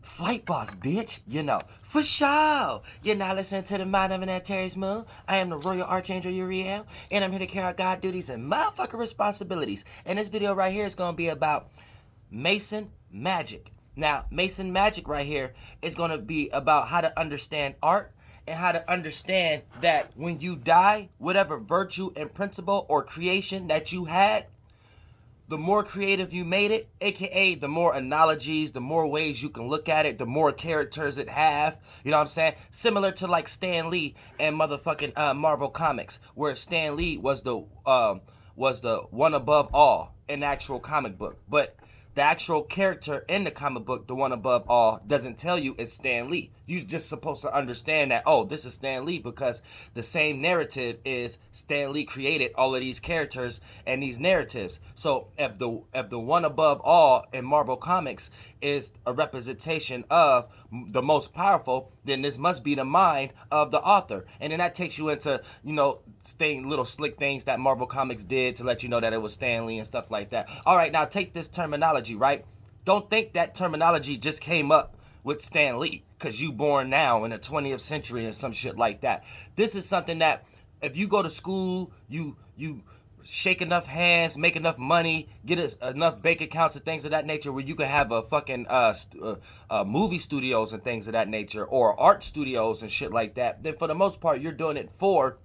Flight boss, bitch. You know, for sure. You're now listening to the Mind of an Antares Moon. I am the Royal Archangel Uriel, and I'm here to carry out God duties and motherfucker responsibilities. And this video right here is going to be about Mason Magic. Now, Mason Magic right here is going to be about how to understand art and how to understand that when you die, whatever virtue and principle or creation that you had, the more creative you made it, aka the more analogies, the more ways you can look at it, the more characters it have. You know what I'm saying? Similar to like Stan Lee and motherfucking Marvel Comics, where Stan Lee was the one above all in the actual comic book, but the actual character in the comic book, the one above all, doesn't tell you it's Stan Lee. You're just supposed to understand that, oh, this is Stan Lee, because the same narrative is Stan Lee created all of these characters and these narratives. So if the one above all in Marvel Comics is a representation of the most powerful, then this must be the mind of the author. And then that takes you into, little slick things that Marvel Comics did to let you know that it was Stan Lee and stuff like that. All right, now take this terminology, right? Don't think that terminology just came up with Stan Lee because you born now in the 20th century and some shit like that. This is something that if you go to school, you shake enough hands, make enough money, get enough bank accounts and things of that nature where you can have a fucking movie studios and things of that nature, or art studios and shit like that, then for the most part you're doing it for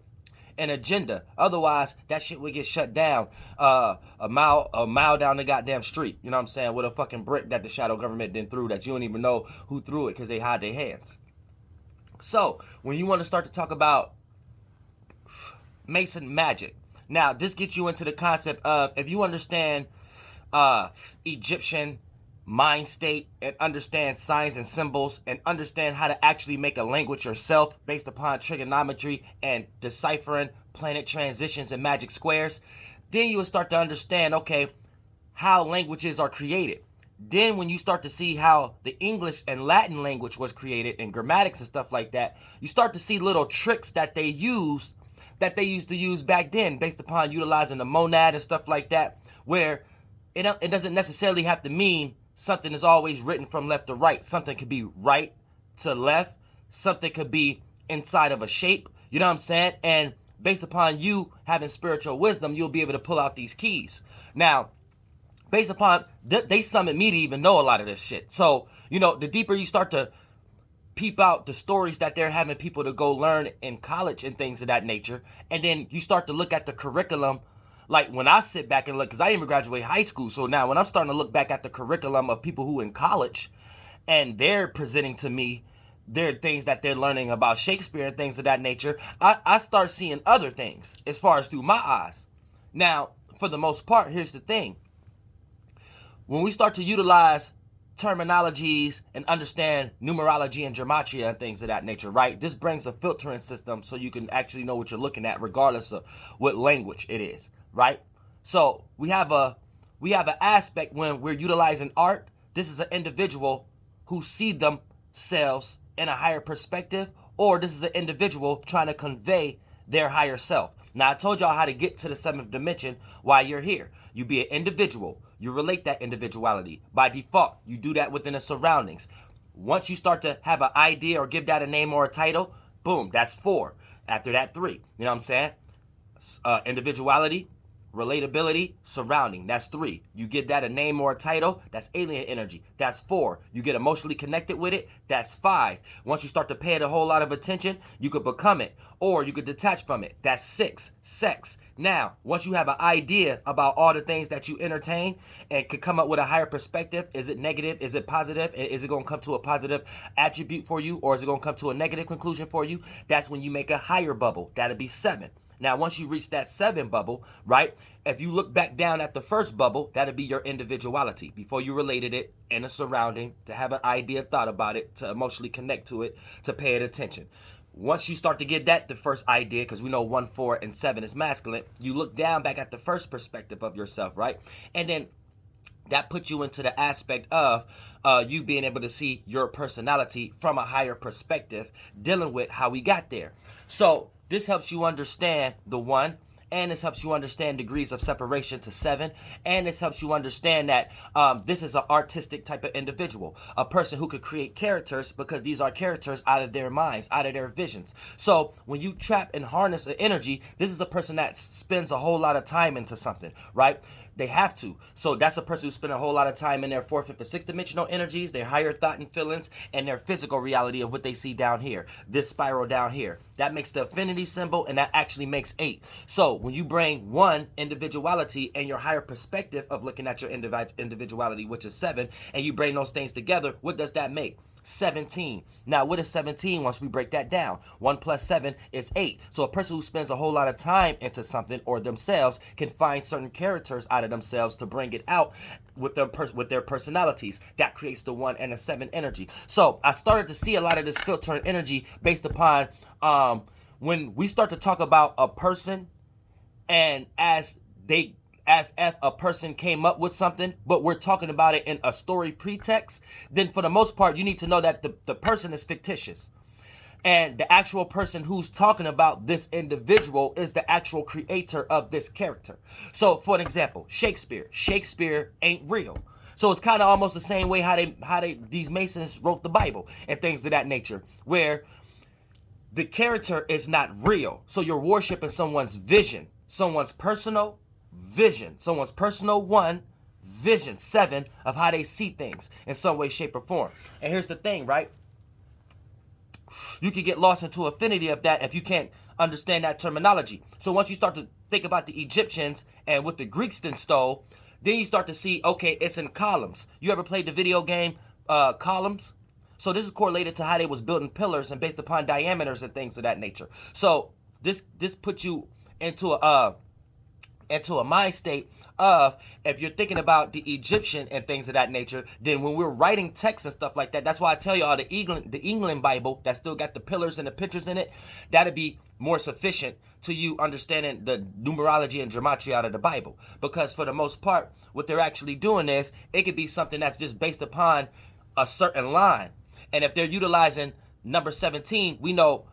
an agenda. Otherwise, that shit would get shut down a mile down the goddamn street. You know what I'm saying? With a fucking brick that the shadow government then threw that you don't even know who threw it because they hide their hands. So when you want to start to talk about Mason Magic, now this gets you into the concept of, if you understand Egyptian mind state and understand signs and symbols and understand how to actually make a language yourself based upon trigonometry and deciphering planet transitions and magic squares, then you will start to understand, okay, how languages are created. Then when you start to see how the English and Latin language was created and grammatics and stuff like that, you start to see little tricks that they used to use back then based upon utilizing the monad and stuff like that, where it doesn't necessarily have to mean something is always written from left to right. Something could be right to left. Something could be inside of a shape. You know what I'm saying? And based upon you having spiritual wisdom, you'll be able to pull out these keys. Now, based upon, they summoned me to even know a lot of this shit. So, the deeper you start to peep out the stories that they're having people to go learn in college and things of that nature, and then you start to look at the curriculum. Like when I sit back and look, because I didn't even graduate high school, so now when I'm starting to look back at the curriculum of people who in college and they're presenting to me their things that they're learning about Shakespeare and things of that nature, I start seeing other things as far as through my eyes. Now, for the most part, here's the thing. When we start to utilize terminologies and understand numerology and gematria and things of that nature, right? This brings a filtering system so you can actually know what you're looking at regardless of what language it is, right? So we have an aspect when we're utilizing art. This is an individual who see themselves in a higher perspective, or this is an individual trying to convey their higher self. Now, I told y'all how to get to the seventh dimension while you're here. You be an individual. You relate that individuality. By default, you do that within the surroundings. Once you start to have an idea or give that a name or a title, boom, that's 4. After that, 3. You know what I'm saying? Individuality, relatability, surrounding. That's 3. You give that a name or a title, that's alien energy. That's 4. You get emotionally connected with it, that's 5. Once you start to pay it a whole lot of attention, you could become it, or you could detach from it. That's 6. Sex. Now, once you have an idea about all the things that you entertain and could come up with a higher perspective, is it negative? Is it positive? Is it going to come to a positive attribute for you, or is it going to come to a negative conclusion for you? That's when you make a higher bubble. That'll be 7. Now, once you reach that 7 bubble, right, if you look back down at the first bubble, that'll be your individuality. Before you related it in a surrounding, to have an idea, thought about it, to emotionally connect to it, to pay it attention. Once you start to get that, the first idea, because we know 1, 4, and 7 is masculine, you look down back at the first perspective of yourself, right? And then that puts you into the aspect of you being able to see your personality from a higher perspective, dealing with how we got there. So this helps you understand the 1 and this helps you understand degrees of separation to 7, and this helps you understand that this is an artistic type of individual, a person who could create characters because these are characters out of their minds, out of their visions. So when you trap and harness an energy, this is a person that spends a whole lot of time into something, right? They have to. So that's a person who spends a whole lot of time in their 4th, 5th, and 6th dimensional energies, their higher thought and feelings, and their physical reality of what they see down here, this spiral down here. That makes the affinity symbol, and that actually makes 8. So when you bring 1, individuality, and your higher perspective of looking at your individuality, which is 7, and you bring those things together, what does that make? 17. Now, what is 17 once we break that down? 1 plus 7 is 8. So a person who spends a whole lot of time into something or themselves can find certain characters out of themselves to bring it out with their personalities. That creates the 1 and the 7 energy. So I started to see a lot of this filter and energy based upon when we start to talk about a person, and as if a person came up with something, but we're talking about it in a story pretext, then for the most part, you need to know that the person is fictitious. And the actual person who's talking about this individual is the actual creator of this character. So for an example, Shakespeare ain't real. So it's kind of almost the same way how these Masons wrote the Bible and things of that nature, where the character is not real. So you're worshiping someone's vision, someone's personal vision, someone's personal 1 vision, 7 of how they see things in some way, shape, or form. And here's the thing, right? You could get lost into affinity of that if you can't understand that terminology. So once you start to think about the Egyptians and what the Greeks then stole, then you start to see, okay, it's in columns. You ever played the video game Columns? So this is correlated to how they was building pillars and based upon diameters and things of that nature. So this puts you into a mind state of, if you're thinking about the Egyptian and things of that nature, then when we're writing text and stuff like that, that's why I tell y'all the England Bible that still got the pillars and the pictures in it, that'd be more sufficient to you understanding the numerology and gematria out of the Bible. Because for the most part, what they're actually doing is, it could be something that's just based upon a certain line. And if they're utilizing number 17, we know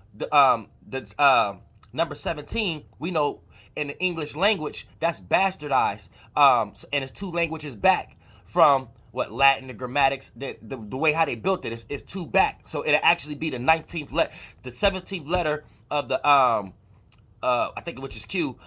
number 17, we know in the English language, that's bastardized, and it's 2 languages back from what Latin, the grammatics, the way how they built it is 2 back. So it'll actually be the 19th letter, the 17th letter of the I think, which is Q,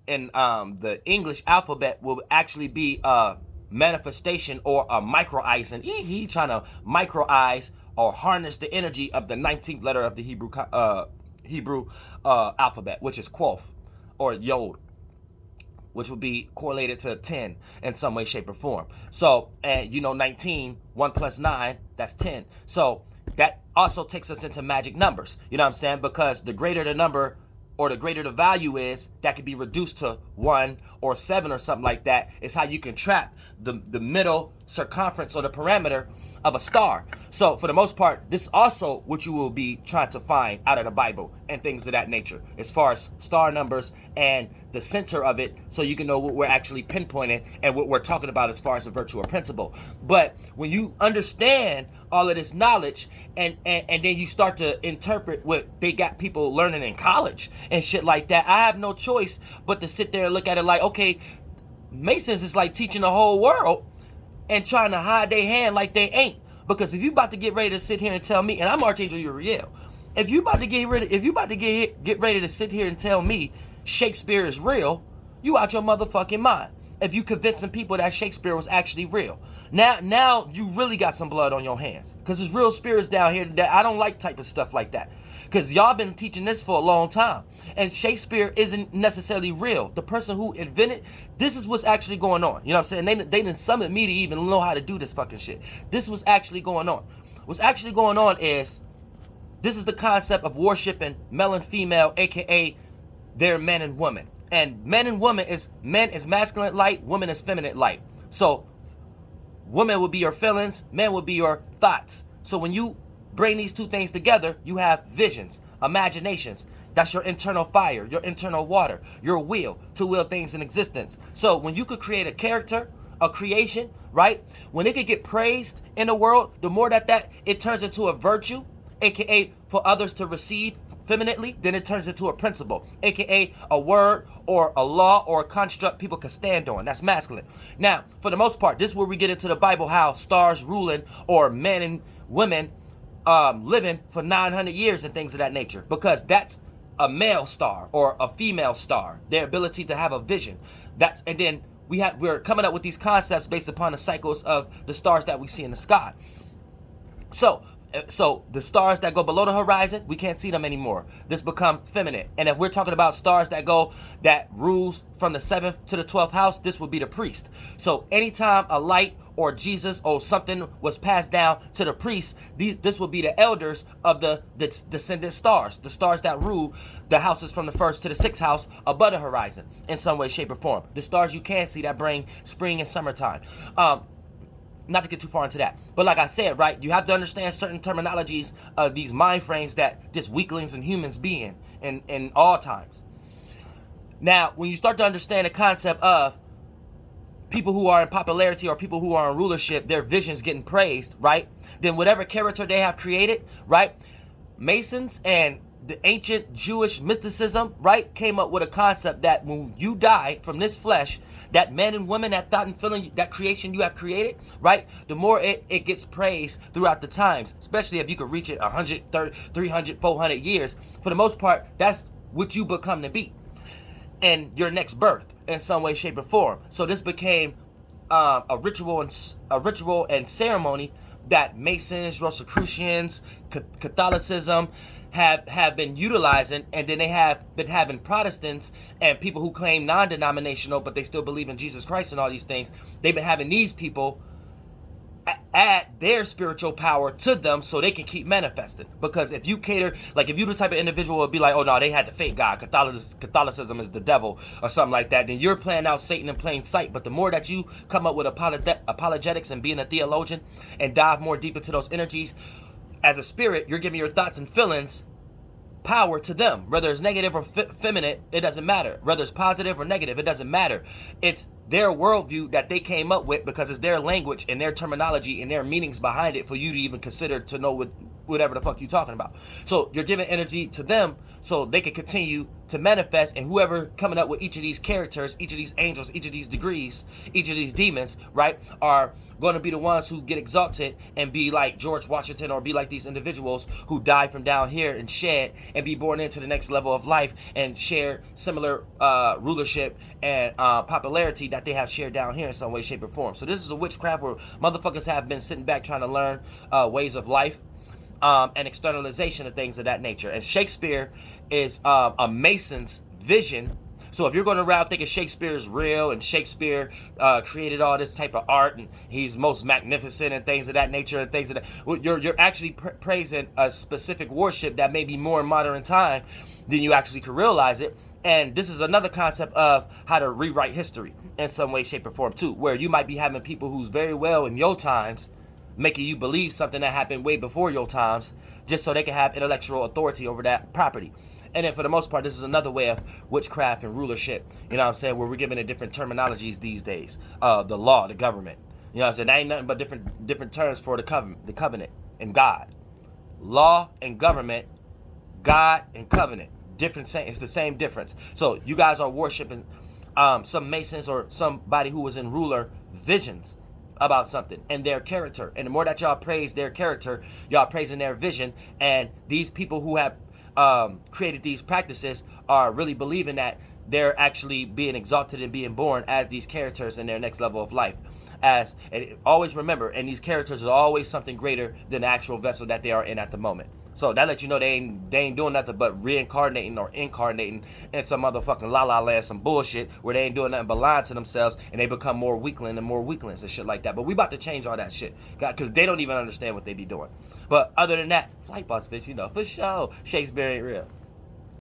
in the English alphabet will actually be a manifestation or a microizing. He trying to microize or harness the energy of the 19th letter of the Hebrew alphabet, which is Quoth, or Yod, which would be correlated to 10 in some way, shape, or form. So, and 19, 1 plus 9, that's 10. So that also takes us into magic numbers. You know what I'm saying? Because the greater the number or the greater the value is, that could be reduced to 1 or 7 or something like that, is how you can trap the middle circumference or the parameter of a star. So for the most part, this is also what you will be trying to find out of the Bible and things of that nature, as far as star numbers and the center of it, so you can know what we're actually pinpointing and what we're talking about as far as a virtue or principle. But when you understand all of this knowledge and then you start to interpret what they got people learning in college and shit like that, I have no choice but to sit there and look at it like, okay, Masons is like teaching the whole world and trying to hide their hand like they ain't. Because if you about to get ready to sit here and tell me, and I'm Archangel Uriel, if you about to get ready to sit here and tell me Shakespeare is real, you out your motherfucking mind. If you convincing people that Shakespeare was actually real, now you really got some blood on your hands. Because there's real spirits down here that I don't like type of stuff like that. Because y'all been teaching this for a long time. And Shakespeare isn't necessarily real. The person who invented, this is what's actually going on. You know what I'm saying? They didn't summon me to even know how to do this fucking shit. This was actually going on. What's actually going on is, this is the concept of worshiping male and female, aka they're men and women. And men and women is, men is masculine light, women is feminine light. So women would be your feelings, men would be your thoughts. So when you bring these two things together, you have visions, imaginations. That's your internal fire, your internal water, your will to will things in existence. So when you could create a character, a creation, right? When it could get praised in the world, the more that it turns into a virtue aka for others to receive femininely, then it turns into a principle, aka a word or a law or a construct people can stand on. That's masculine. Now, for the most part, this is where we get into the Bible, how stars ruling or men and women living for 900 years and things of that nature, because that's a male star or a female star, their ability to have a vision. And then we're coming up with these concepts based upon the cycles of the stars that we see in the sky. So the stars that go below the horizon, we can't see them anymore. This become feminine. And if we're talking about stars that rules from the 7th to the 12th house, this would be the priest. So anytime a light or Jesus or something was passed down to the priest, this would be the elders of the descendant stars, the stars that rule the houses from the 1st to the 6th house above the horizon in some way, shape, or form. The stars you can see that bring spring and summertime. Not to get too far into that, but like I said, right, you have to understand certain terminologies of these mind frames that just weaklings and humans be in all times. Now, when you start to understand the concept of people who are in popularity or people who are in rulership, their visions getting praised, right, then whatever character they have created, right, Masons and the ancient Jewish mysticism, right, came up with a concept that when you die from this flesh, that men and women, that thought and feeling, that creation you have created, right, the more it gets praised throughout the times, especially if you could reach it 100, 300, 400 years. For the most part, that's what you become to be in your next birth in some way, shape, or form. So this became a ritual and ceremony that Masons, Rosicrucians, Catholicism have been utilizing, and then they have been having Protestants and people who claim non-denominational but they still believe in Jesus Christ and all these things. They've been having these people add their spiritual power to them so they can keep manifesting. Because if you cater, like if you the type of individual would be like, oh no, they had the fake God, Catholicism is the devil or something like that, then you're playing out Satan in plain sight. But the more that you come up with apologetics and being a theologian and dive more deep into those energies, as a spirit, you're giving your thoughts and feelings power to them. Whether it's negative or feminine, it doesn't matter. Whether it's positive or negative, it doesn't matter. It's their worldview that they came up with because it's their language and their terminology and their meanings behind it for you to even consider to know whatever the fuck you're talking about. So you're giving energy to them so they can continue to manifest, and whoever coming up with each of these characters, each of these angels, each of these degrees, each of these demons, right, are going to be the ones who get exalted and be like George Washington or be like these individuals who die from down here and shed and be born into the next level of life and share similar rulership and popularity that they have shared down here in some way, shape, or form. So this is a witchcraft where motherfuckers have been sitting back trying to learn ways of life and externalization of things of that nature. And Shakespeare is a Mason's vision. So if you're going around thinking Shakespeare is real and Shakespeare created all this type of art and he's most magnificent and things of that nature and things of that, well, you're actually praising a specific worship that may be more in modern time than you actually could realize it. And this is another concept of how to rewrite history in some way, shape, or form too, where you might be having people who's very well in your times making you believe something that happened way before your times just so they can have intellectual authority over that property. And then for the most part, this is another way of witchcraft and rulership, you know what I'm saying, where we're giving it different terminologies these days. The law, the government, you know what I'm saying, that ain't nothing but different terms for the covenant and God. Law and government, God and covenant. It's the same difference. So you guys are worshiping some Masons or somebody who was in ruler visions about something and their character. And the more that y'all praise their character, y'all praising their vision. And these people who have created these practices are really believing that they're actually being exalted and being born as these characters in their next level of life. And always remember, and these characters are always something greater than the actual vessel that they are in at the moment. So that lets you know they ain't doing nothing but reincarnating or incarnating in some motherfucking la-la land, some bullshit where they ain't doing nothing but lying to themselves and they become more weakling and more weaklings and shit like that. But we about to change all that shit because they don't even understand what they be doing. But other than that, flight boss bitch, you know, for sure, Shakespeare ain't real.